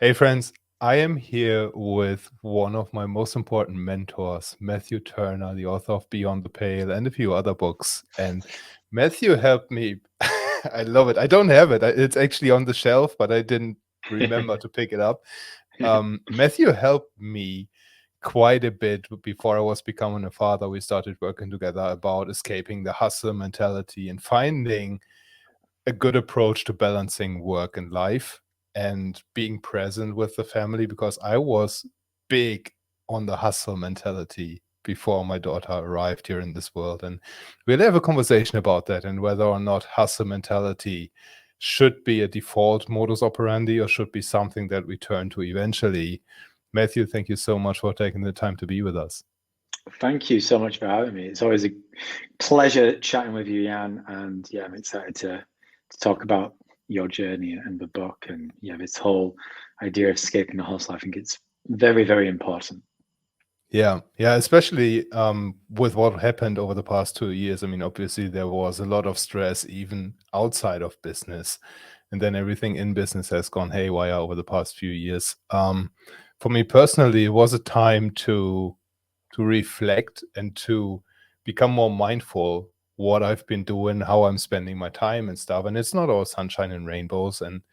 Hey, friends, I am here with one of my most important mentors, Matthew Turner, the author of Beyond the Pale and a few other books. And Matthew helped me. I love it. I don't have it. It's actually on the shelf, but I didn't remember to pick it up. Matthew helped me quite a bit before I was becoming a father. We started working together about escaping the hustle mentality and finding a good approach to balancing work and life and being present with the family, because I was big on the hustle mentality before my daughter arrived here in this world. And we'll have a conversation about that and whether or not hustle mentality should be a default modus operandi or should be something that we turn to eventually. Matthew, thank you so much for taking the time to be with us. Thank you so much for having me. It's always a pleasure chatting with you, Jan. And yeah, I'm excited to talk about your journey and the book. And yeah, this whole idea of escaping the hustle, I think it's very, very important. Yeah, especially with what happened over the past 2 years. I mean, obviously there was a lot of stress even outside of business, and then everything in business has gone haywire over the past few years. For me personally, it was a time to reflect and to become more mindful what I've been doing, how I'm spending my time and stuff. And it's not all sunshine and rainbows. And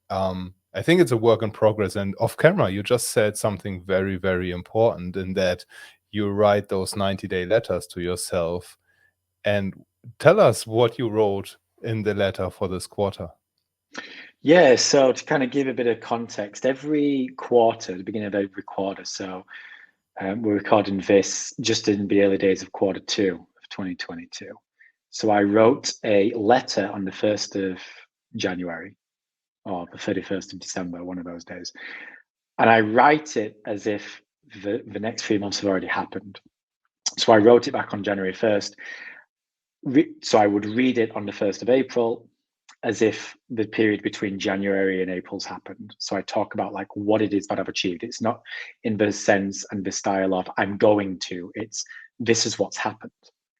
I think it's a work in progress. And off camera, you just said something very, very important in that you write those 90-day letters to yourself. And tell us what you wrote in the letter for this quarter. Yeah, so to kind of give a bit of context, every quarter, the beginning of every quarter, so we're recording this just in the early days of quarter two of 2022. So I wrote a letter on the 1st of January or the 31st of December, one of those days. And I write it as if the next 3 months have already happened. So I wrote it back on January 1st. So I would read it on the 1st of April as if the period between January and April's happened. So I talk about like what it is that I've achieved. It's not in the sense and the style of I'm going to, it's this is what's happened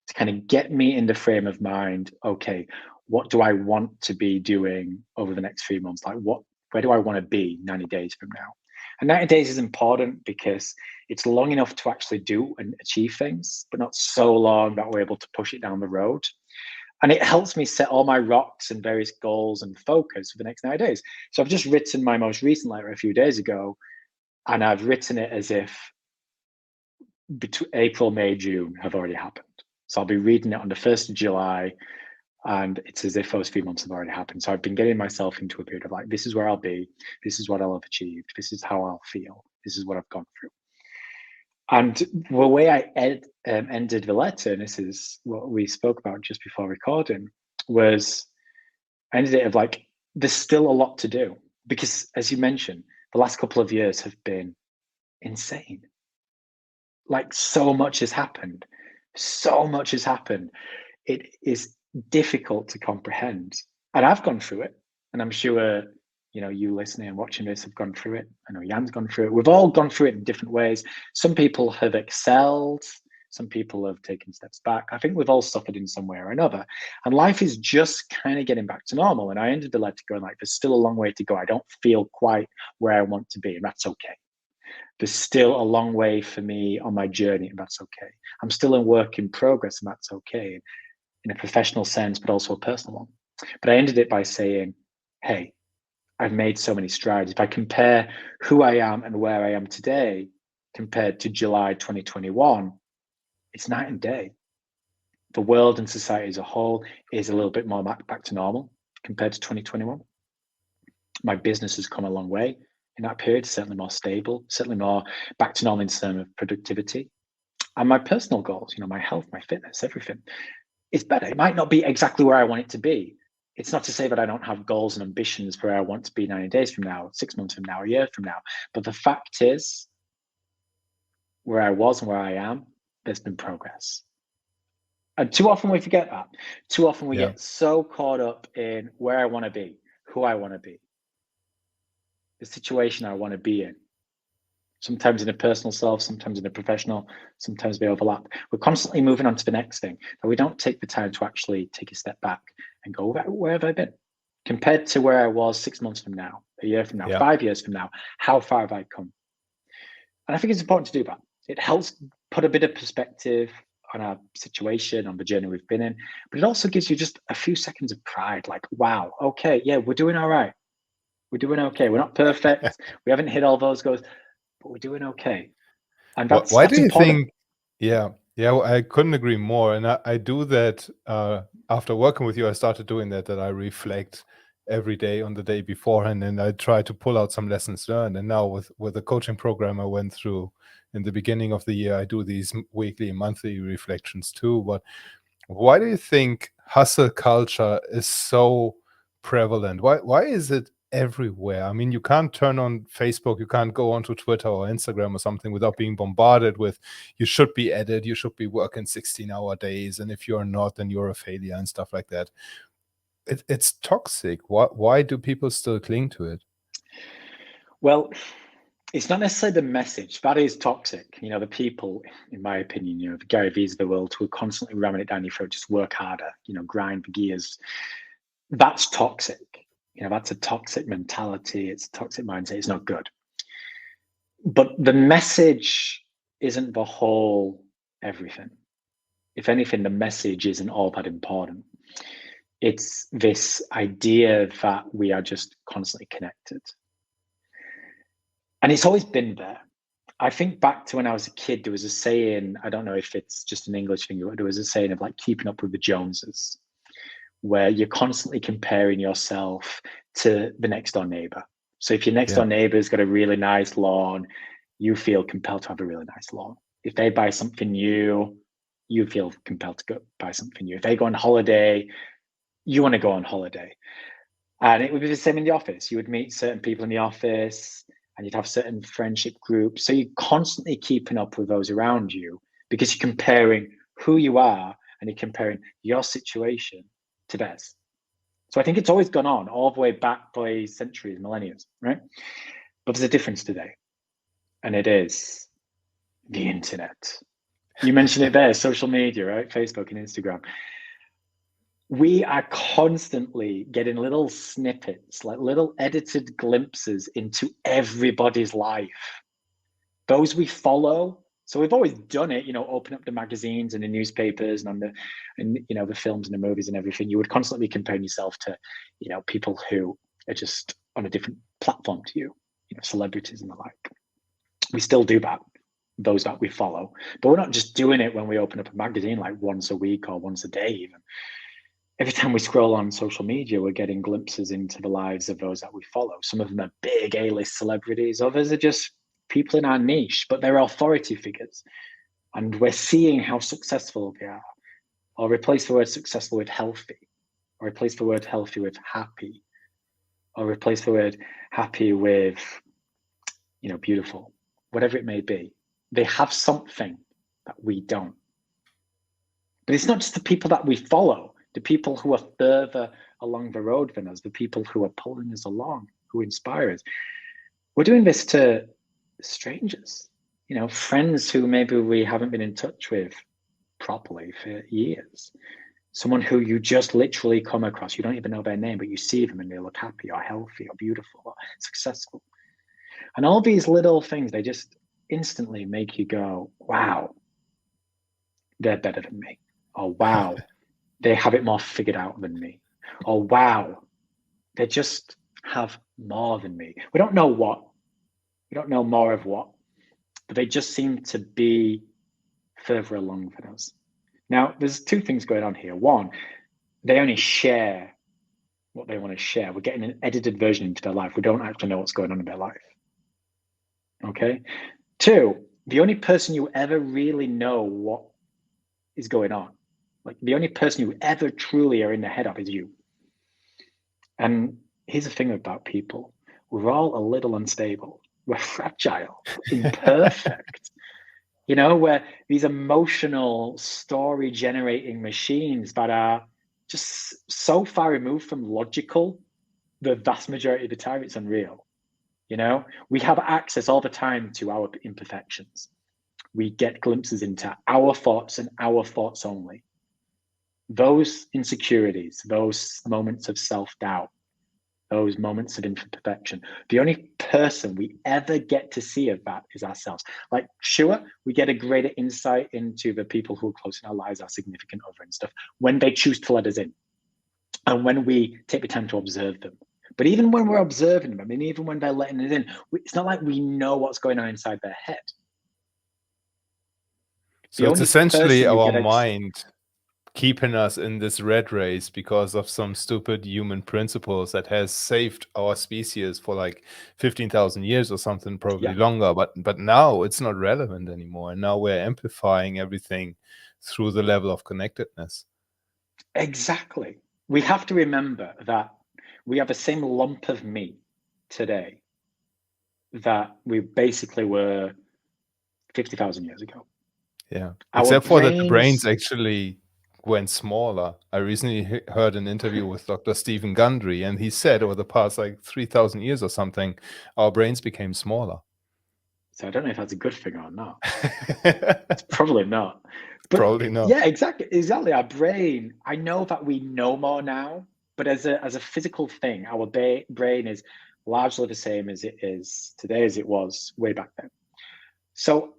to kind of get me in the frame of mind. Okay, what do I want to be doing over the next 3 months? Like where do I want to be 90 days from now? And 90 days is important because it's long enough to actually do and achieve things, but not so long that we're able to push it down the road. And it helps me set all my rocks and various goals and focus for the next 90 days. So I've just written my most recent letter a few days ago, and I've written it as if between April, May, June have already happened. So I'll be reading it on the 1st of July, and it's as if those 3 months have already happened. So I've been getting myself into a period of like, this is where I'll be, this is what I'll have achieved, this is how I'll feel, this is what I've gone through. And the way I ended the letter, and this is what we spoke about just before recording, was I ended it of like, there's still a lot to do. Because as you mentioned, the last couple of years have been insane. Like so much has happened. So much has happened. It is difficult to comprehend. And I've gone through it. And I'm sure you listening and watching this have gone through it. I know Jan's gone through it. We've all gone through it in different ways. Some people have excelled. Some people have taken steps back. I think we've all suffered in some way or another. And life is just kind of getting back to normal. And I ended the letter going like, there's still a long way to go. I don't feel quite where I want to be, and that's okay. There's still a long way for me on my journey, and that's okay. I'm still in work in progress, and that's okay, in a professional sense, but also a personal one. But I ended it by saying, hey, I've made so many strides. If I compare who I am and where I am today compared to July 2021, it's night and day. The world and society as a whole is a little bit more back to normal compared to 2021. My business has come a long way in that period, certainly more stable, certainly more back to normal in terms of productivity. And my personal goals, my health, my fitness, everything, it's better. It might not be exactly where I want it to be. It's not to say that I don't have goals and ambitions for where I want to be 90 days from now, 6 months from now, a year from now. But the fact is, where I was and where I am, there's been progress. And too often we forget that. Too often we get so caught up in where I want to be, who I want to be, the situation I want to be in. Sometimes in a personal self, sometimes in a professional, sometimes they overlap. We're constantly moving on to the next thing, but we don't take the time to actually take a step back and go, where have I been? Compared to where I was 6 months from now, a year from now, Yeah. 5 years from now, how far have I come? And I think it's important to do that. It helps put a bit of perspective on our situation, on the journey we've been in, but it also gives you just a few seconds of pride, like, wow, okay, yeah, we're doing all right. We're doing okay. We're not perfect. We haven't hit all those goals, but we're doing okay. And that's Why do you important. think? Yeah, yeah, well, I couldn't agree more. And I do that after working with you. I started doing that. That I reflect every day on the day beforehand, and I try to pull out some lessons learned. And now with the coaching program I went through in the beginning of the year, I do these weekly and monthly reflections too. But why do you think hustle culture is so prevalent? Why is it everywhere? I mean, you can't turn on Facebook, you can't go onto Twitter or Instagram or something without being bombarded with you should be at it, you should be working 16-hour days, and if you're not, then you're a failure and stuff like that. It's toxic. Why do people still cling to it? Well, it's not necessarily the message that is toxic. The people, in my opinion, the Gary V's of the world who are constantly ramming it down your throat, just work harder, grind the gears. That's toxic. That's a toxic mentality. It's a toxic mindset. It's not good. But the message isn't the whole everything. If anything, the message isn't all that important. It's this idea that we are just constantly connected. And it's always been there. I think back to when I was a kid, there was a saying, I don't know if it's just an English thing, but there was a saying of like keeping up with the Joneses, where you're constantly comparing yourself to the next door neighbor. So if your next door neighbor's got a really nice lawn, you feel compelled to have a really nice lawn. If they buy something new, you feel compelled to go buy something new. If they go on holiday, you want to go on holiday. And it would be the same in the office. You would meet certain people in the office and you'd have certain friendship groups. So you're constantly keeping up with those around you because you're comparing who you are and you're comparing your situation to theirs. So I think it's always gone on all the way back by centuries, millennia, right? But there's a difference today. And it is the internet. You mentioned it there, social media, right? Facebook and Instagram. We are constantly getting little snippets, like little edited glimpses into everybody's life. Those we follow. So we've always done it, open up the magazines and the newspapers and the films and the movies and everything. You would constantly be comparing yourself to, people who are just on a different platform to you, celebrities and the like. We still do that, those that we follow, but we're not just doing it when we open up a magazine like once a week or once a day even. Every time we scroll on social media, we're getting glimpses into the lives of those that we follow. Some of them are big A-list celebrities. Others are just people in our niche, but they're authority figures. And we're seeing how successful they are. Or replace the word successful with healthy. Or replace the word healthy with happy. Or replace the word happy with, beautiful. Whatever it may be. They have something that we don't. But it's not just the people that we follow. The people who are further along the road than us, the people who are pulling us along, who inspire us. We're doing this to strangers, friends who maybe we haven't been in touch with properly for years. Someone who you just literally come across, you don't even know their name, but you see them and they look happy or healthy or beautiful or successful. And all these little things, they just instantly make you go, wow, they're better than me. Or wow, they have it more figured out than me. Or wow, they just have more than me. We don't know what. We don't know more of what, but they just seem to be further along than us. Now, there's two things going on here. One, they only share what they want to share. We're getting an edited version into their life. We don't actually know what's going on in their life. Okay? Two, the only person you ever really know what is going on, like the only person you ever truly are in the head of is you. And here's the thing about people. We're all a little unstable. We're fragile, imperfect. We're these emotional story generating machines that are just so far removed from logical, the vast majority of the time it's unreal. We have access all the time to our imperfections. We get glimpses into our thoughts and our thoughts only. Those insecurities, those moments of self-doubt, those moments of imperfection. The only person we ever get to see of that is ourselves. Like, sure, we get a greater insight into the people who are close in our lives, our significant other and stuff, when they choose to let us in and when we take the time to observe them. But even when we're observing them, I mean, even when they're letting us in, it's not like we know what's going on inside their head. So The it's only essentially person you our get mind keeping us in this red race because of some stupid human principles that has saved our species for like 15,000 years or something, probably yeah, longer. But now it's not relevant anymore. And now we're amplifying everything through the level of connectedness. exactly. We have to remember that we have the same lump of meat today that we basically were 50,000 years ago. Yeah. Our Except for that the brains brains, actually went smaller. I recently heard an interview with Dr. Stephen Gundry, and he said over the past like 3,000 years or something, our brains became smaller. so I don't know if that's a good thing or not. It's probably not. But Probably not. yeah, exactly. Our brain, I know that we know more now, but as a physical thing, our brain is largely the same as it is today as it was way back then. So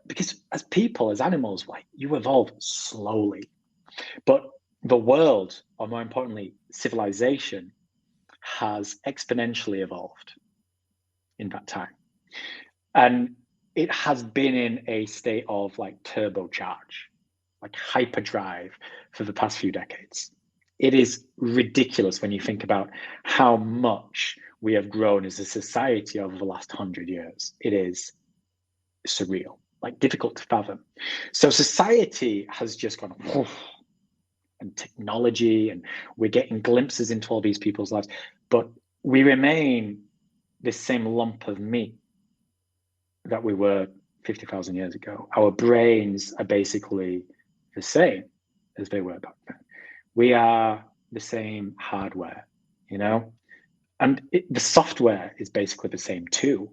because as people, as animals, like, you evolve slowly. But the world, or more importantly, civilization, has exponentially evolved in that time. And it has been in a state of like turbocharge, like hyperdrive for the past few decades. It is ridiculous when you think about how much we have grown as a society over the last 100 years. It is surreal, like difficult to fathom. So society has just gone, whoosh, and technology, and we're getting glimpses into all these people's lives, but we remain this same lump of meat that we were 50,000 years ago. Our brains are basically the same as they were back then. We are the same hardware, you know, and the software is basically the same too.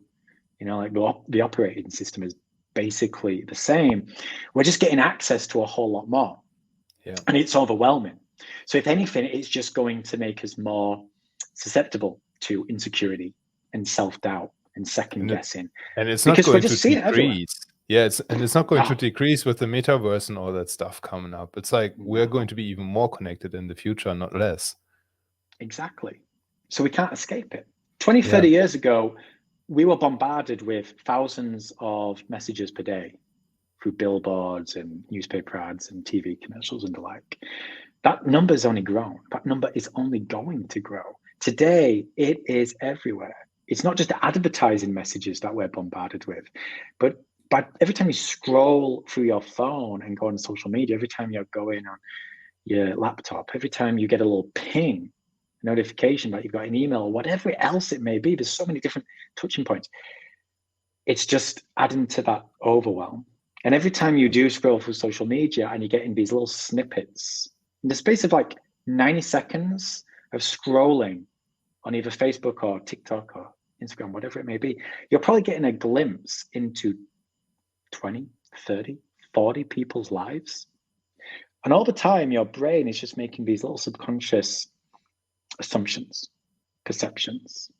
You know, like the operating system is basically the same. We're just getting access to a whole lot more. Yeah. And it's overwhelming. So if anything, it's just going to make us more susceptible to insecurity and self-doubt and second guessing, And it's not because we're going to just seeing it everywhere. decrease. Yeah, it's not going to No, decrease with the metaverse and all that stuff coming up. It's like we're going no, to be even more connected in the future, not less. exactly. So we can't escape it. 20, Yeah. 30 years ago, we were bombarded with thousands of messages per day through billboards and newspaper ads and TV commercials and the like. That number's only grown. That number is only going to grow. Today, it is everywhere. It's not just advertising messages that we're bombarded with, but every time you scroll through your phone and go on social media, every time you're going on your laptop, every time you get a little ping, notification that you've got an email or whatever else it may be, there's so many different touching points. It's just adding to that overwhelm. And every time you do scroll through social media and you're getting these little snippets, in the space of like 90 seconds of scrolling on either Facebook or TikTok or Instagram, whatever it may be, you're probably getting a glimpse into 20, 30, 40 people's lives. And all the time, your brain is just making these little subconscious assumptions, perceptions,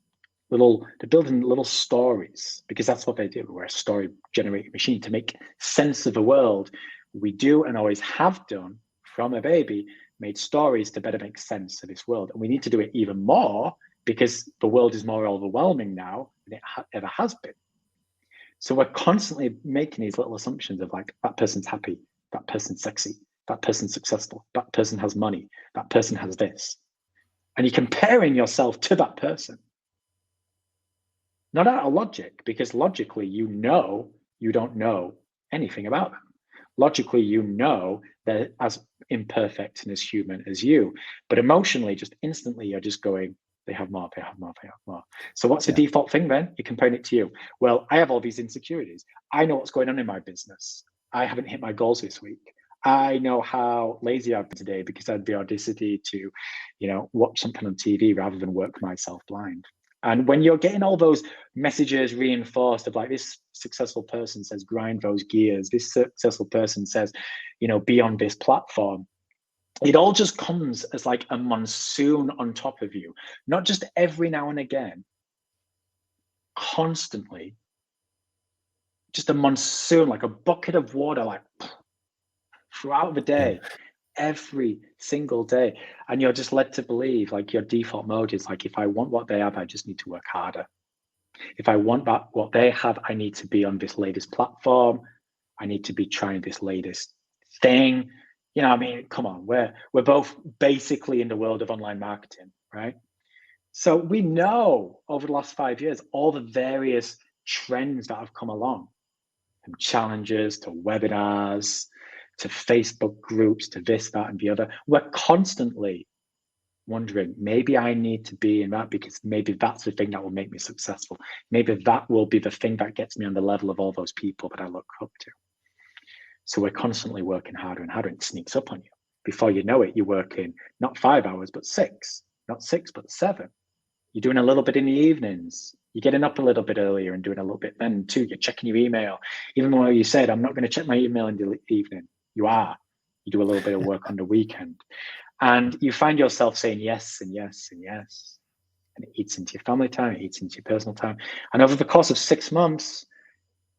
they're building little stories, because that's what they do. We're a story generating machine to make sense of the world. We do and always have done from a baby, made stories to better make sense of this world. And we need to do it even more because the world is more overwhelming now than it ever has been. So we're constantly making these little assumptions of like, that person's happy, that person's sexy, that person's successful, that person has money, that person has this. And you're comparing yourself to that person. Not out of logic, because logically, you know you don't know anything about them. Logically, you know they're as imperfect and as human as you. But emotionally, just instantly, you're just going, they have more, they have more, they have more. So what's the default thing then? You're comparing it to you. Well, I have all these insecurities. I know what's going on in my business. I haven't hit my goals this week. I know how lazy I've been today because I had the audacity to, watch something on TV rather than work myself blind. And when you're getting all those messages reinforced of like, this successful person says, grind those gears. This successful person says, be on this platform. It all just comes as like a monsoon on top of you, not just every now and again, constantly, just a monsoon, like a bucket of water, like throughout the Yeah. day, every single day. And you're just led to believe, like, your default mode is like, if I want what they have, I just need to work harder. If I want that, what they have, I need to be on this latest platform. I need to be trying this latest thing. You know, I mean, come on, we're both basically in the world of online marketing, right? So we know over the last 5 years all the various trends that have come along, from challenges to webinars to Facebook groups to this, that, and the other. We're constantly wondering, maybe I need to be in that because maybe that's the thing that will make me successful. Maybe that will be the thing that gets me on the level of all those people that I look up to. So we're constantly working harder and harder, and it sneaks up on you. Before you know it, you're working not 5 hours, but 6, not 6, but 7. You're doing a little bit in the evenings. You're getting up a little bit earlier and doing a little bit then too. You're checking your email. Even though you said, I'm not going to check my email in the evening, you are. You do a little bit of work on the weekend. And you find yourself saying yes and yes and yes. And it eats into your family time, it eats into your personal time. And over the course of 6 months,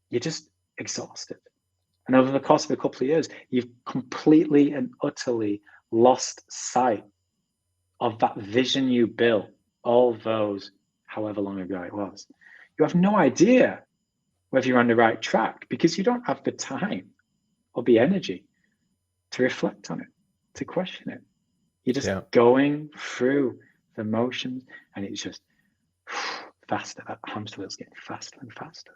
you're just exhausted. And over the course of a couple of years, you've completely and utterly lost sight of that vision you built all those, however long ago it was. You have no idea whether you're on the right track because you don't have the time or the energy to reflect on it, to question it. You're just going through the motions, and it's just faster. That hamster wheel's getting faster and faster.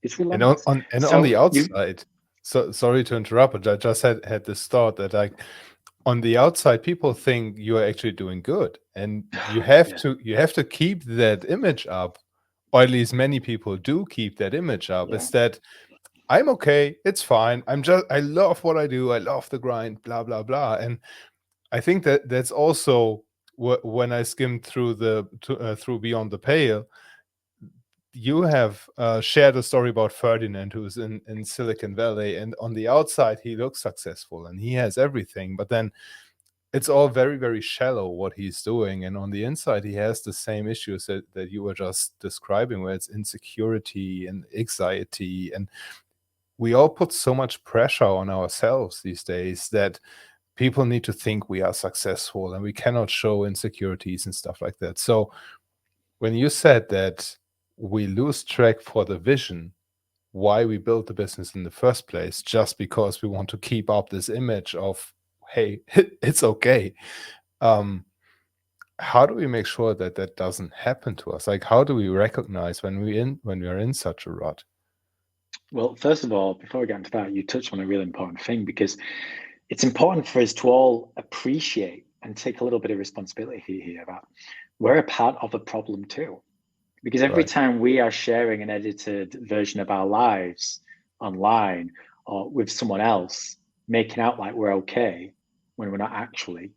It's relentless. And on the outside, so sorry to interrupt, but I just had this thought that, like, on the outside, people think you are actually doing good, and you have to keep that image up, or at least many people do keep that image up. Is that I'm okay, it's fine. I love what I do. I love the grind, blah blah blah. And I think that that's also when I skimmed through through Beyond the Pale. You have shared a story about Ferdinand, who's in Silicon Valley, and on the outside he looks successful and he has everything, but then it's all very, very shallow what he's doing, and on the inside he has the same issues that you were just describing, where it's insecurity and anxiety, and we all put so much pressure on ourselves these days that people need to think we are successful, and we cannot show insecurities and stuff like that. So when you said that we lose track for the vision, why we built the business in the first place, just because we want to keep up this image of, hey, it's okay. How do we make sure that that doesn't happen to us? Like, how do we recognize when we're in such a rut? Well, first of all, before we get into that, you touched on a really important thing, because it's important for us to all appreciate and take a little bit of responsibility here that we're a part of a problem too. Because every time we are sharing an edited version of our lives online or with someone else, making out like we're okay when we're not actually,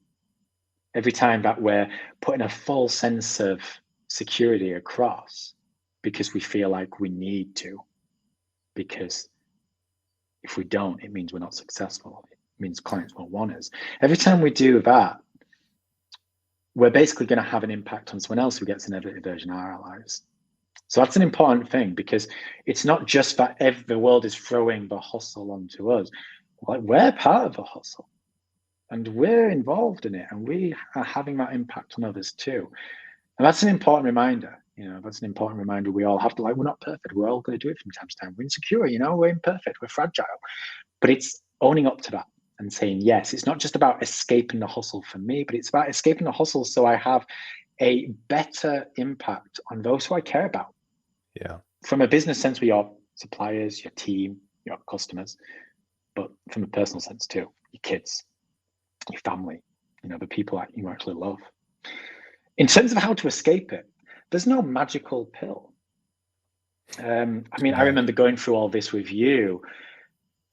every time that we're putting a false sense of security across because we feel like we need to, because if we don't, it means we're not successful. It means clients won't want us. Every time we do that, we're basically going to have an impact on someone else who gets an edited version of our lives. So that's an important thing, because it's not just that the world is throwing the hustle onto us. Like, we're part of the hustle and we're involved in it, and we are having that impact on others too. And that's an important reminder. That's an important reminder we all have to, like, we're not perfect. We're all going to do it from time to time. We're insecure, we're imperfect, we're fragile. But it's owning up to that and saying, yes, it's not just about escaping the hustle for me, but it's about escaping the hustle so I have a better impact on those who I care about. Yeah. From a business sense, with your suppliers, your team, your customers, but from a personal sense too, your kids, your family, the people that you actually love. In terms of how to escape it, there's no magical pill. I remember going through all this with you.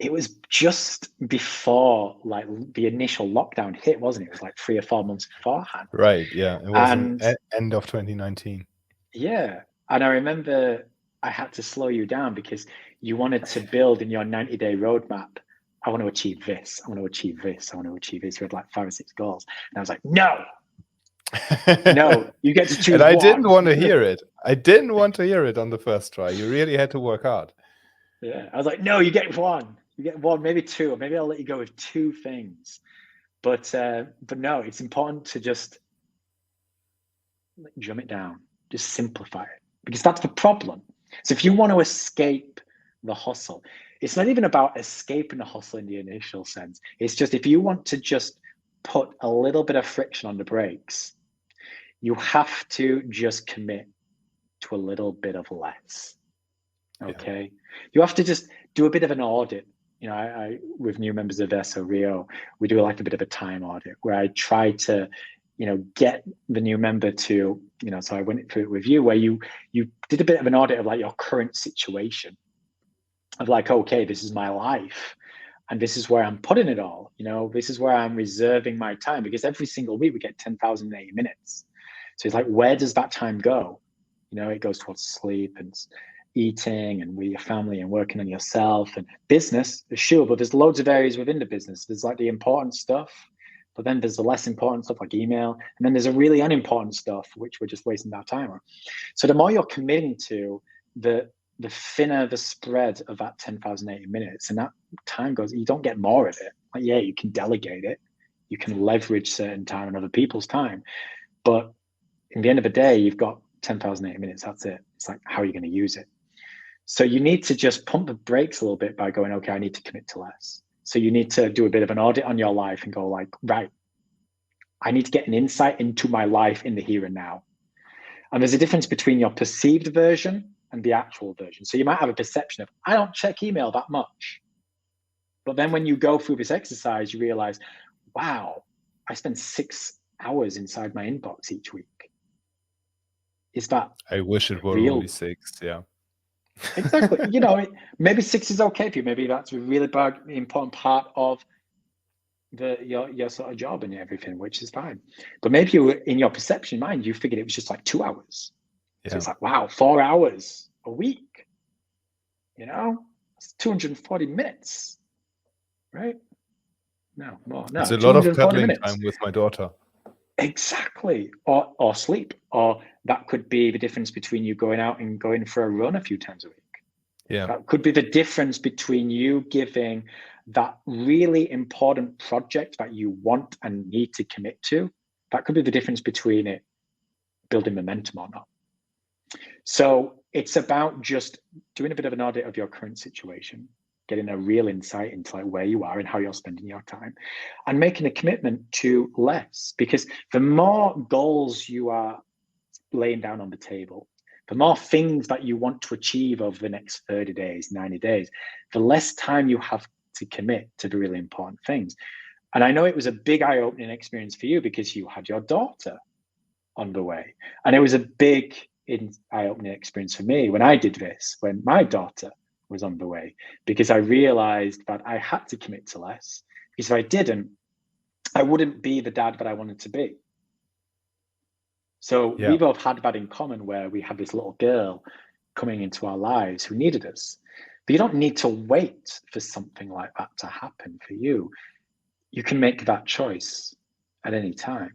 It was just before, like, the initial lockdown hit, wasn't it? It was like 3 or 4 months beforehand. Right. Yeah. It was end of 2019. Yeah. And I remember I had to slow you down because you wanted to build in your 90-day roadmap I want to achieve this. I want to achieve this. I want to achieve this. You had like 5 or 6 goals. And I was like, no, you get to choose And I one. didn't want to hear it. I didn't want to hear it on the first try. You really had to work hard. Yeah. I was like, no, you get one. You get one, maybe 2, or maybe I'll let you go with 2 things. But no, it's important to just jump it down, just simplify it, because that's the problem. So if you want to escape the hustle, it's not even about escaping the hustle in the initial sense. It's just if you want to just put a little bit of friction on the brakes, you have to just commit to a little bit of less. Okay. Yeah. You have to just do a bit of an audit. You know, I with new members of SO Rio, we do like a bit of a time audit where I try to, you know, get the new member to, you know, so I went through it with you where you did a bit of an audit of like your current situation of like, okay, this is my life and this is where I'm putting it all, you know, this is where I'm reserving my time, because every single week we get 10,080 minutes. So it's like, where does that time go? You know, it goes towards sleep and eating and with your family and working on yourself and business, sure, but there's loads of areas within the business. There's like the important stuff, but then there's the less important stuff like email, and then there's a really unimportant stuff which we're just wasting our time on. So the more you're committing to, the thinner the spread of that 10,080 minutes, and that time goes, you don't get more of it. Like, yeah, you can delegate it, you can leverage certain time and other people's time, but in the end of the day, you've got 10,080 minutes. That's it. It's like, how are you going to use it? So you need to just pump the brakes a little bit by going, okay, I need to commit to less. So you need to do a bit of an audit on your life and go like, right, I need to get an insight into my life in the here and now. And there's a difference between your perceived version and the actual version. So you might have a perception of, I don't check email that much. But then when you go through this exercise, you realize, wow, I spend 6 hours inside my inbox each week. Is that I wish it were real? only 6, yeah. Exactly. You know, maybe 6 is okay for you. Maybe that's a really important part of your sort of job and everything, which is fine. But maybe you, in your perception mind, you figured it was just like 2 hours. Yeah. So it's like, wow, 4 hours a week. You know, it's 240 minutes, right? No, more. No, it's a lot of cuddling minutes. time with my daughter. Exactly. Or sleep. Or that could be the difference between you going out and going for a run a few times a week. Yeah. That could be the difference between you giving that really important project that you want and need to commit to. That could be the difference between it building momentum or not. So it's about just doing a bit of an audit of your current situation, getting a real insight into like where you are and how you're spending your time, and making a commitment to less. Because the more goals you are laying down on the table, the more things that you want to achieve over the next 30 days, 90 days, the less time you have to commit to the really important things. And I know it was a big eye-opening experience for you because you had your daughter on the way. And it was a big eye-opening experience for me when I did this, when my daughter was on the way, because I realized that I had to commit to less, because if I didn't, I wouldn't be the dad that I wanted to be. So we both had that in common, where we had this little girl coming into our lives who needed us. But you don't need to wait for something like that to happen for you. You can make that choice at any time.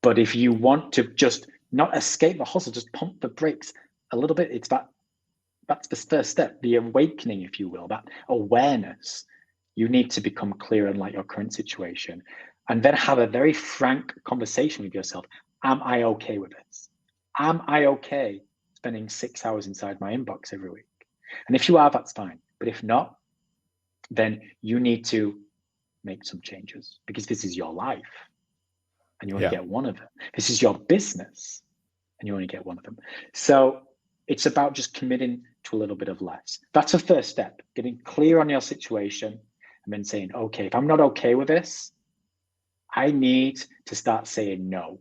But if you want to just not escape the hustle, just pump the brakes a little bit, that's the first step, the awakening, if you will, that awareness. You need to become clear on like your current situation, and then have a very frank conversation with yourself. Am I okay with this? Am I okay spending 6 hours inside my inbox every week? And if you are, that's fine. But if not, then you need to make some changes, because this is your life and you only get one of them. This is your business and you only get one of them. So it's about just committing to a little bit of less. That's the first step, getting clear on your situation and then saying, okay, if I'm not okay with this, I need to start saying no.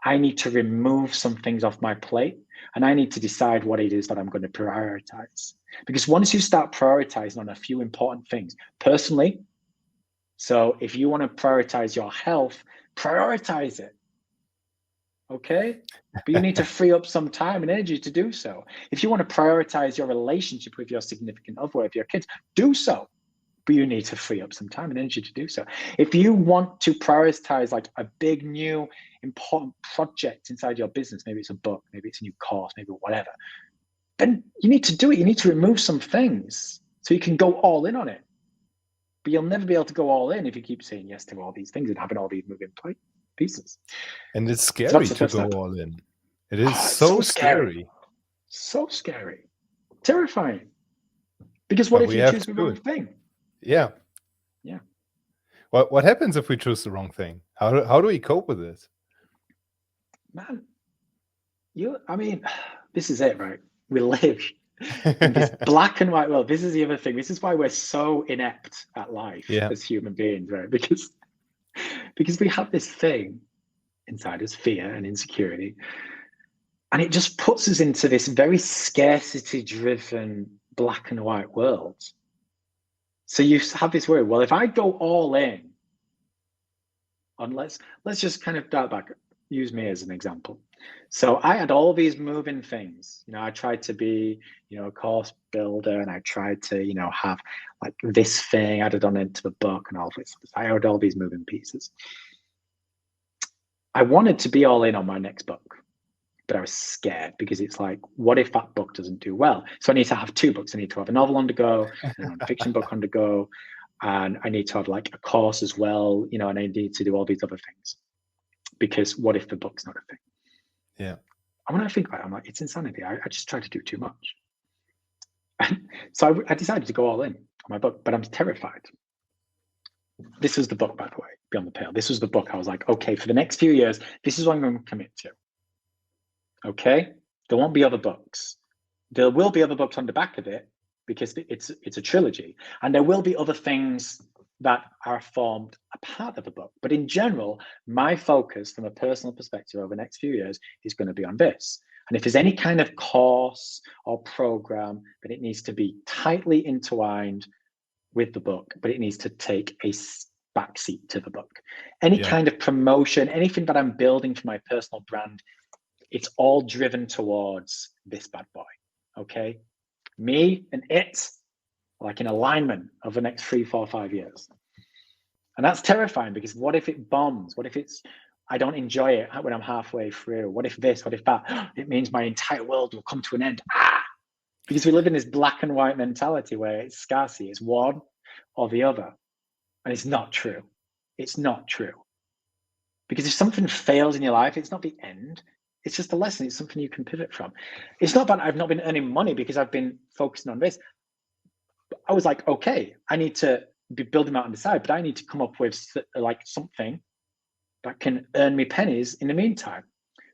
I need to remove some things off my plate, and I need to decide what it is that I'm going to prioritize. Because once you start prioritizing on a few important things, personally, so if you want to prioritize your health, prioritize it. Okay? But you need to free up some time and energy to do so. If you want to prioritize your relationship with your significant other, with your kids, do so. but you need to free up some time and energy to do so. If you want to prioritize like a big new important project inside your business, maybe it's a book, maybe it's a new course, maybe whatever, then you need to do it. You need to remove some things so you can go all in on it. But you'll never be able to go all in if you keep saying yes to all these things and having all these moving pieces. And it's So scary that's the to first go step. all in. It is It's so scary. So scary. Terrifying. Because what But if we you have choose to the do wrong it. thing? Yeah. Yeah. What happens if we choose the wrong thing? How do we cope with this? Man, I mean, this is it, right? We live in this black and white world. This is the other thing. This is why we're so inept at life as human beings, right? Because we have this thing inside us, fear and insecurity, and it just puts us into this very scarcity-driven black and white world. So you have this worry, well, if I go all in on, let's just kind of dial back, use me as an example. So I had all these moving things. I tried to be, a course builder, and I tried to, have like this thing added on into the book and all this. I had all these moving pieces. I wanted to be all in on my next book, but I was scared because it's like, what if that book doesn't do well? So I need to have two books. I need to have a novel on the go, and a nonfiction book on the go, and I need to have like a course as well, and I need to do all these other things, because what if the book's not a thing? Yeah. And when I think about it, I'm like, it's insanity. I just try to do too much. So I decided to go all in on my book, but I'm terrified. This was the book, by the way, Beyond the Pale. This was the book I was like, okay, for the next few years, this is what I'm going to commit to. Okay? There won't be other books. There will be other books on the back of it because it's a trilogy. And there will be other things that are formed a part of the book. But in general, my focus from a personal perspective over the next few years is going to be on this. And if there's any kind of course or program, then it needs to be tightly intertwined with the book, but it needs to take a backseat to the book. Any kind of promotion, anything that I'm building for my personal brand, it's all driven towards this bad boy. Okay? Me and it, like in alignment over the next 3, 4, 5 years. And that's terrifying, because what if it bombs? What if I don't enjoy it when I'm halfway through? What if this? What if that? It means my entire world will come to an end. Because we live in this black and white mentality where it's scarcity, it's one or the other. And it's not true. It's not true. Because if something fails in your life, it's not the end. It's just a lesson. It's something you can pivot from. It's not that I've not been earning money because I've been focusing on this. I was like, okay, I need to be building out on the side, but I need to come up with like something that can earn me pennies in the meantime,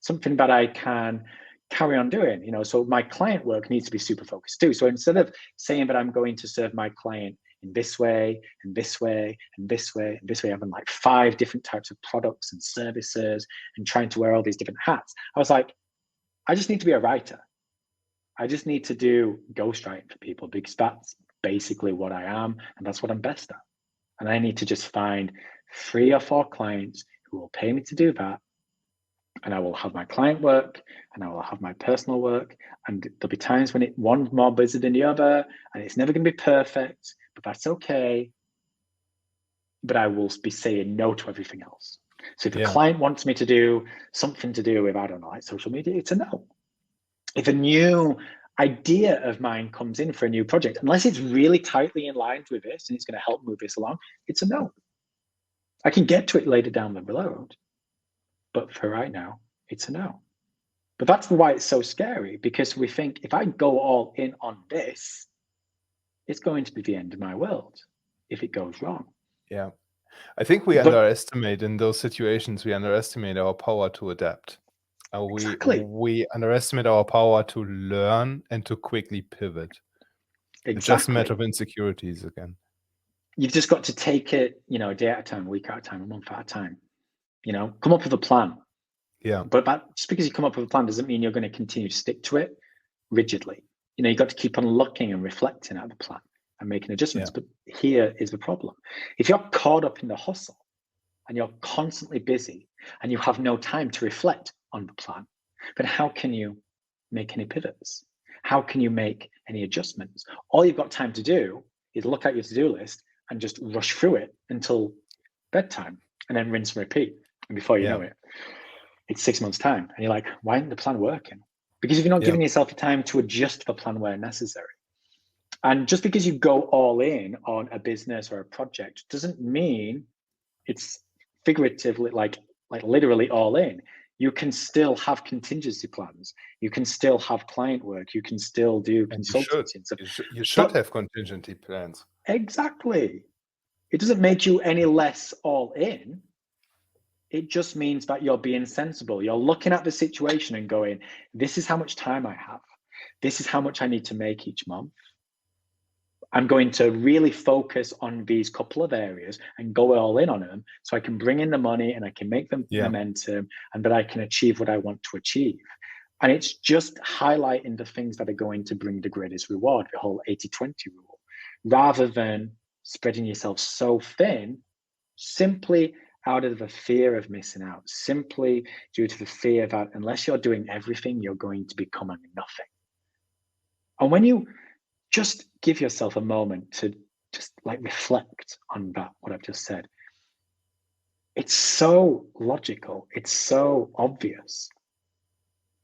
something that I can carry on doing. So my client work needs to be super focused too. So instead of saying that I'm going to serve my client in this way and this way and this way and this way, having like 5 different types of products and services and trying to wear all these different hats, I was like, I just need to be a writer. I just need to do ghostwriting for people, because that's basically what I am, and that's what I'm best at. And I need to just find 3 or 4 clients who will pay me to do that. And I will have my client work, and I will have my personal work. And there'll be times when one's more busy than the other, and it's never going to be perfect, but that's okay. But I will be saying no to everything else. So if a client wants me to do something to do with, I don't know, like social media, it's a no. If a new idea of mine comes in for a new project, unless it's really tightly in line with this and it's going to help move this along, it's a no. I can get to it later down the road, but for right now, it's a no. But that's why it's so scary, because we think if I go all in on this, it's going to be the end of my world if it goes wrong. Yeah. I think we underestimate in those situations, we underestimate our power to adapt. Exactly. We underestimate our power to learn and to quickly pivot. Exactly. It's just a matter of insecurities again. You've just got to take it, a day at a time, a week at a time, a month at a time. Come up with a plan. Yeah. But just because you come up with a plan doesn't mean you're going to continue to stick to it rigidly. You've got to keep on looking and reflecting at the plan and making adjustments. But here is the problem. If you're caught up in the hustle and you're constantly busy and you have no time to reflect on the plan, then how can you make any pivots? How can you make any adjustments? All you've got time to do is look at your to-do list and just rush through it until bedtime and then rinse and repeat. And before you know it, it's 6 months' time. And you're like, why isn't the plan working? Because if you're not giving yourself the time to adjust the plan where necessary. And just because you go all in on a business or a project doesn't mean it's figuratively, like literally all in. You can still have contingency plans. You can still have client work. You can still do And consultancy and stuff. you should have contingency plans. Exactly. It doesn't make you any less all in. It just means that you're being sensible. You're looking at the situation and going, this is how much time I have. This is how much I need to make each month. I'm going to really focus on these couple of areas and go all in on them so I can bring in the money and I can make them momentum and that I can achieve what I want to achieve. And it's just highlighting the things that are going to bring the greatest reward, the whole 80-20 rule, rather than spreading yourself so thin simply out of the fear of missing out, simply due to the fear that unless you're doing everything, you're going to become a nothing. And when you just give yourself a moment to just like reflect on that, what I've just said, it's so logical, it's so obvious.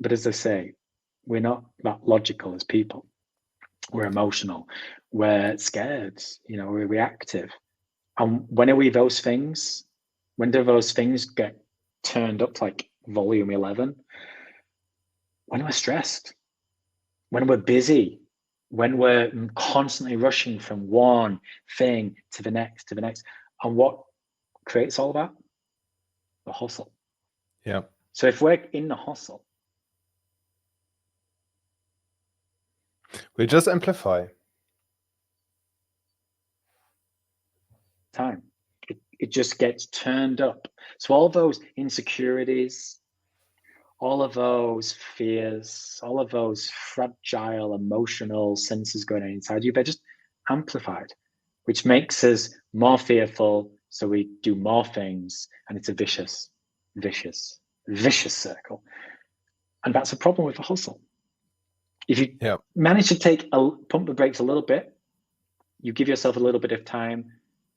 But as I say, we're not that logical as people. We're emotional, we're scared, we're reactive. And when are we those things? When do those things get turned up to like volume 11? When we're stressed, when we're busy, when we're constantly rushing from one thing to the next, And what creates all that? The hustle. Yeah. So if we're in the hustle, we just amplify. Time. It just gets turned up. So all those insecurities, all of those fears, all of those fragile emotional senses going on inside you, they're just amplified, which makes us more fearful. So we do more things, and it's a vicious circle. And that's a problem with the hustle. If you manage to pump the brakes a little bit, you give yourself a little bit of time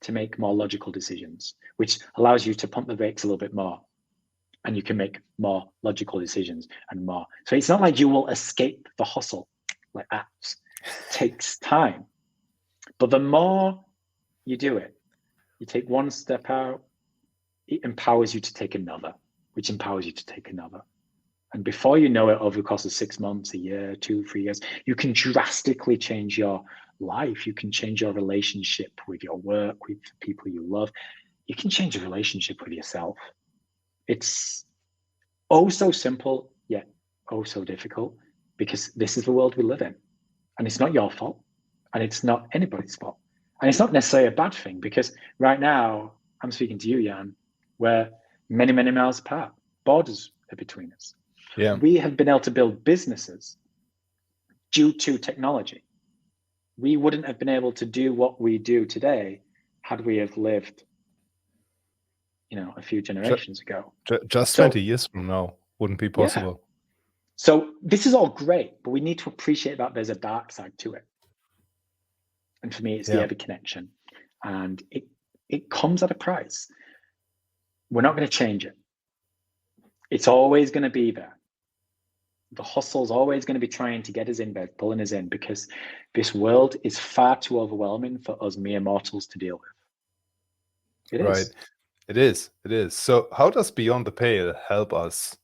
to make more logical decisions, which allows you to pump the brakes a little bit more. And you can make more logical decisions and more. So it's not like you will escape the hustle like that. It takes time. But the more you do it, you take one step out, it empowers you to take another, which empowers you to take another. And before you know it, over the course of 6 months, a year, 2, 3 years, you can drastically change your life. You can change your relationship with your work, with the people you love. You can change your relationship with yourself. It's oh so simple, yet oh so difficult, because this is the world we live in. And it's not your fault, and it's not anybody's fault. And it's not necessarily a bad thing, because right now, I'm speaking to you, Jan, we're many, many miles apart. Borders are between us. Yeah. We have been able to build businesses due to technology. We wouldn't have been able to do what we do today had we have lived, a few generations ago. Just 20 years from now wouldn't be possible. Yeah. So this is all great, but we need to appreciate that there's a dark side to it. And for me, it's the ever connection. And it comes at a price. We're not going to change it. It's always going to be there. The hustle's always going to be trying to get us in bed, pulling us in, because this world is far too overwhelming for us mere mortals to deal with. It is. It is. So how does Beyond the Pale help us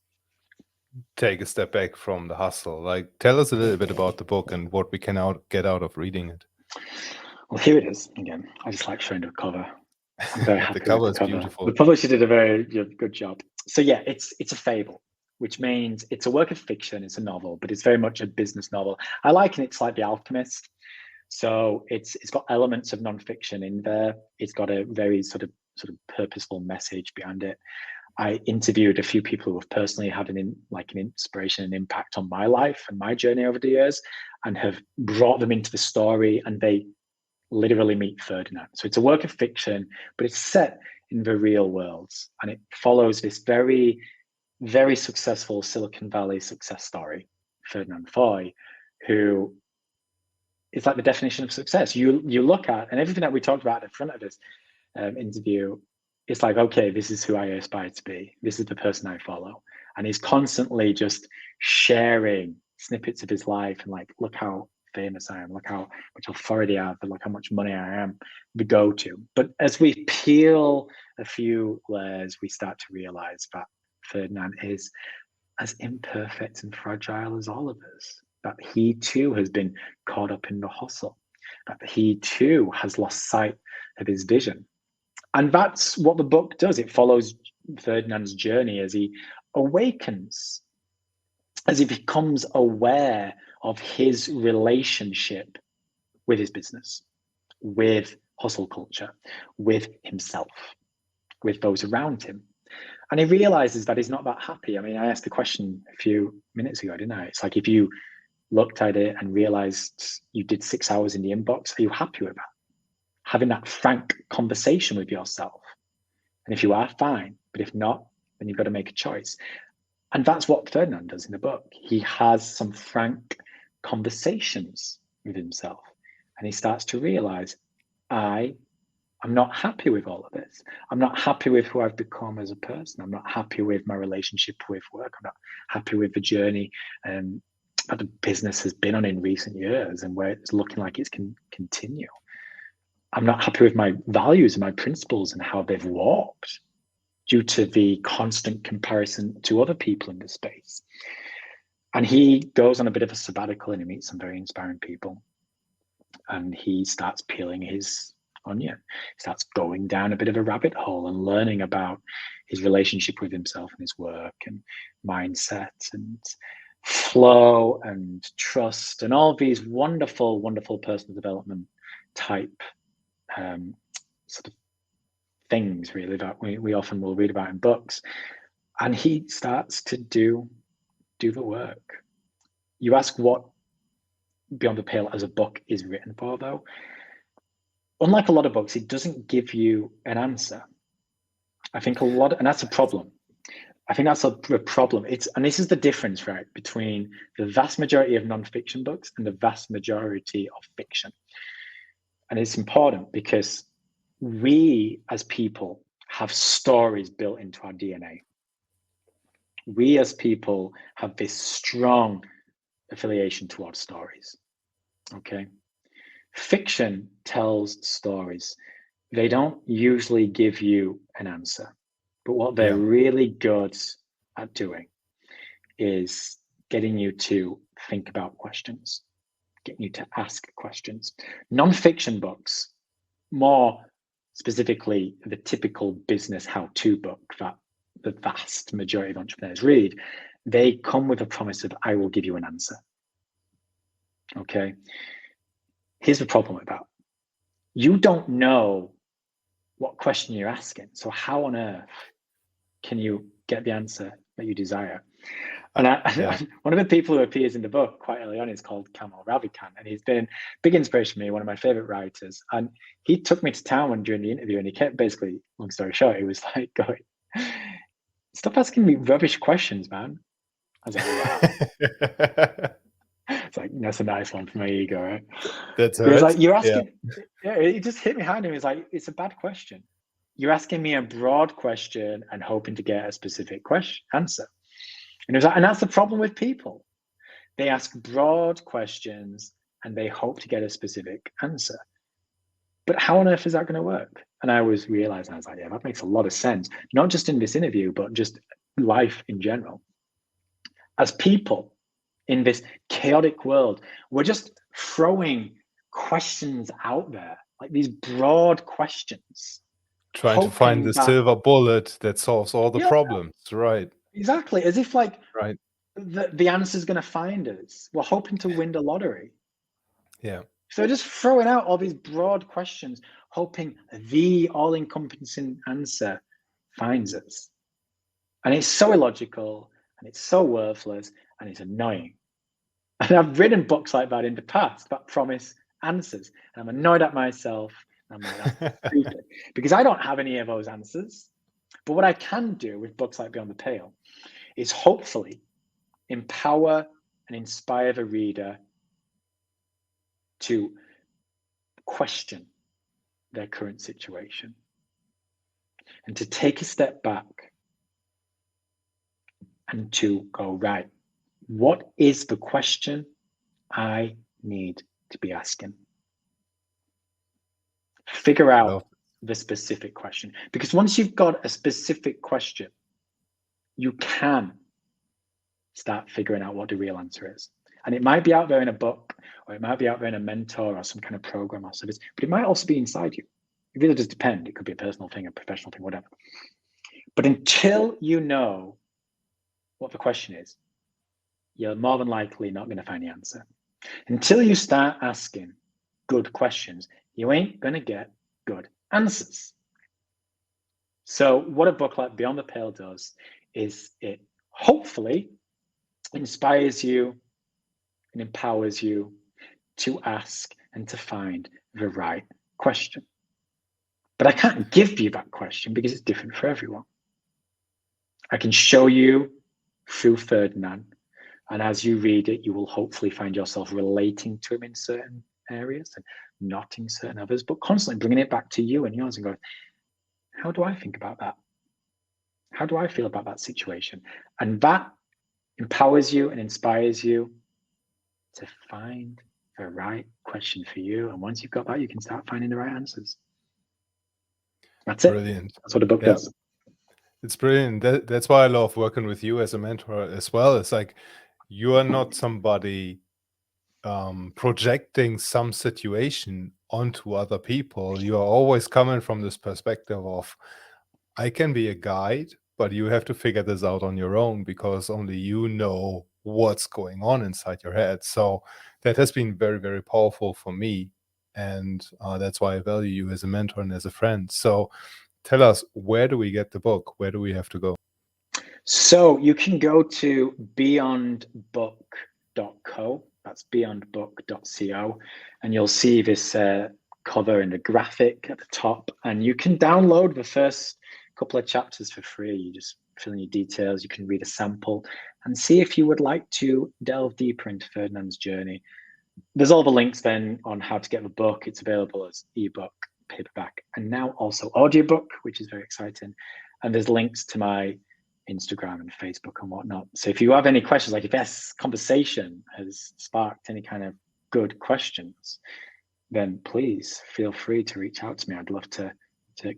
take a step back from the hustle? Like, tell us a little bit about the book and what we can get out of reading it. Well, here it is again. I just like showing the cover. I'm very happy the cover with the is cover. beautiful. The publisher did a very good job. So yeah, it's a fable, which means it's a work of fiction. It's a novel, but it's very much a business novel. I liken it to like The Alchemist. So it's got elements of nonfiction in there. It's got a very sort of purposeful message behind it. I interviewed a few people who have personally had an inspiration and impact on my life and my journey over the years, and have brought them into the story, and they literally meet Ferdinand. So it's a work of fiction, but it's set in the real world, and it follows this very, very successful Silicon Valley success story, Ferdinand Foy, who it's like the definition of success. You look at, and everything that we talked about at the front of this interview, it's like, okay, this is who I aspire to be. This is the person I follow. And he's constantly just sharing snippets of his life and like, look how famous I am, look how much authority I have, and look how much money I am, the go-to. But as we peel a few layers, we start to realize that Ferdinand is as imperfect and fragile as all of us, that he too has been caught up in the hustle, that he too has lost sight of his vision. And that's what the book does. It follows Ferdinand's journey as he awakens, as he becomes aware of his relationship with his business, with hustle culture, with himself, with those around him. And he realizes that he's not that happy. I mean, I asked the question a few minutes ago, didn't I? It's like, if you looked at it and realized you did 6 hours in the inbox, are you happy with that? Having that frank conversation with yourself. And if you are, fine. But if not, then you've got to make a choice. And that's what Ferdinand does in the book. He has some frank conversations with himself. And he starts to realize, I'm not happy with all of this. I'm not happy with who I've become as a person. I'm not happy with my relationship with work. I'm not happy with the journey that the business has been on in recent years and where it's looking like it's can continue. I'm not happy with my values and my principles and how they've warped due to the constant comparison to other people in the space. And he goes on a bit of a sabbatical and he meets some very inspiring people. And he starts peeling his onion. He starts going down a bit of a rabbit hole and learning about his relationship with himself and his work and mindset and flow and trust and all these wonderful, wonderful personal development type sort of things, really, that we often will read about in books. And he starts to do the work. You ask what Beyond the Pale as a book is written for, though. Unlike a lot of books, it doesn't give you an answer. I think and that's a problem. I think that's a problem. And this is the difference, right, between the vast majority of nonfiction books and the vast majority of fiction. And it's important because we as people have stories built into our DNA. We as people have this strong affiliation towards stories. Okay. Fiction tells stories. They don't usually give you an answer, but what they're really good at doing is getting you to think about questions, getting you to ask questions. Non-fiction books, more specifically the typical business how-to book that the vast majority of entrepreneurs read, they come with a promise of, I will give you an answer. Okay. Here's the problem with that. You don't know what question you're asking. So how on earth can you get the answer that you desire? And one of the people who appears in the book quite early on is called Kamal Ravikant, and he's been a big inspiration for me, one of my favorite writers. And he took me to town during the interview, and he kept basically, long story short, he was like going, stop asking me rubbish questions, man. I was like, wow. It's like, that's a nice one for my ego, right? That's it was like, you're asking, it just hit me hard. And he's like, it's a bad question. You're asking me a broad question and hoping to get a specific answer. And it was like, and that's the problem with people. They ask broad questions and they hope to get a specific answer. But how on earth is that going to work? And I was realizing, I was like, yeah, that makes a lot of sense. Not just in this interview, but just life in general. As people in this chaotic world, we're just throwing questions out there, like these broad questions. Trying to find the silver bullet that solves all the problems, right? Exactly, as if like the answer is going to find us. We're hoping to win the lottery. Yeah. So just throwing out all these broad questions, hoping the all-encompassing answer finds us. And it's so illogical, and it's so worthless, and it's annoying. And I've written books like that in the past that promise answers. And I'm annoyed at myself. I'm like, that's stupid. Because I don't have any of those answers. But what I can do with books like Beyond the Pale is hopefully empower and inspire the reader to question their current situation and to take a step back and to go, right, what is the question I need to be asking? Figure out the specific question. Because once you've got a specific question, you can start figuring out what the real answer is. And it might be out there in a book, or it might be out there in a mentor or some kind of program or service, but it might also be inside you. It really does depend. It could be a personal thing, a professional thing, whatever. But until you know what the question is, you're more than likely not going to find the answer. Until you start asking good questions, you ain't going to get good answers. So what a book like Beyond the Pale does is it hopefully inspires you and empowers you to ask and to find the right question. But I can't give you that question because it's different for everyone. I can show you through Ferdinand, and as you read it, you will hopefully find yourself relating to him in certain areas and not in certain others, but constantly bringing it back to you and yours and going, how do I think about that? How do I feel about that situation? And that empowers you and inspires you to find the right question for you. And once you've got that, you can start finding the right answers. That's it. Brilliant. That's what a book does. It's brilliant. That's why I love working with you as a mentor as well. It's like you are not somebody projecting some situation onto other people. You are always coming from this perspective of, I can be a guide, but you have to figure this out on your own because only you know what's going on inside your head. So that has been very, very powerful for me. And that's why I value you as a mentor and as a friend. So tell us, where do we get the book? Where do we have to go? So you can go to beyondbook.co. That's beyondbook.co. And you'll see this cover and the graphic at the top. And you can download the first couple of chapters for free. You just fill in your details. You can read a sample and see if you would like to delve deeper into Ferdinand's journey. There's all the links then on how to get the book. It's available as ebook, paperback, and now also audiobook, which is very exciting. And there's links to my Instagram and Facebook and whatnot. So if you have any questions, like if this conversation has sparked any kind of good questions, then please feel free to reach out to me. I'd love to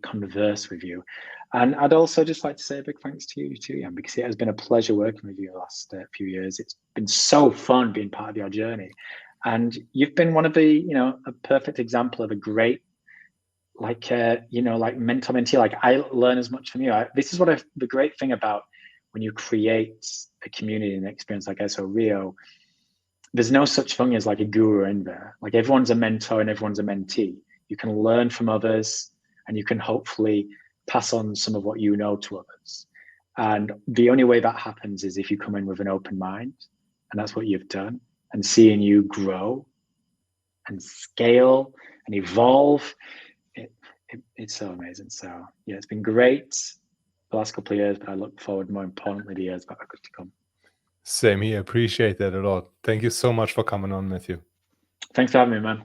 converse with you. And I'd also just like to say a big thanks to you too, Jan, because it has been a pleasure working with you the last few years. It's been so fun being part of your journey. And you've been one of the, a perfect example of a great, like mentor-mentee. Like I learn as much from you. This is what the great thing about when you create a community and experience like SO Rio, there's no such thing as like a guru in there. Like everyone's a mentor and everyone's a mentee. You can learn from others and you can hopefully pass on some of what you know to others. And the only way that happens is if you come in with an open mind, and that's what you've done. And seeing you grow and scale and evolve, it's so amazing. So yeah, it's been great the last couple of years, but I look forward more importantly to years that are good to come. Same here. Appreciate that a lot. Thank you so much for coming on, Matthew. Thanks for having me, man.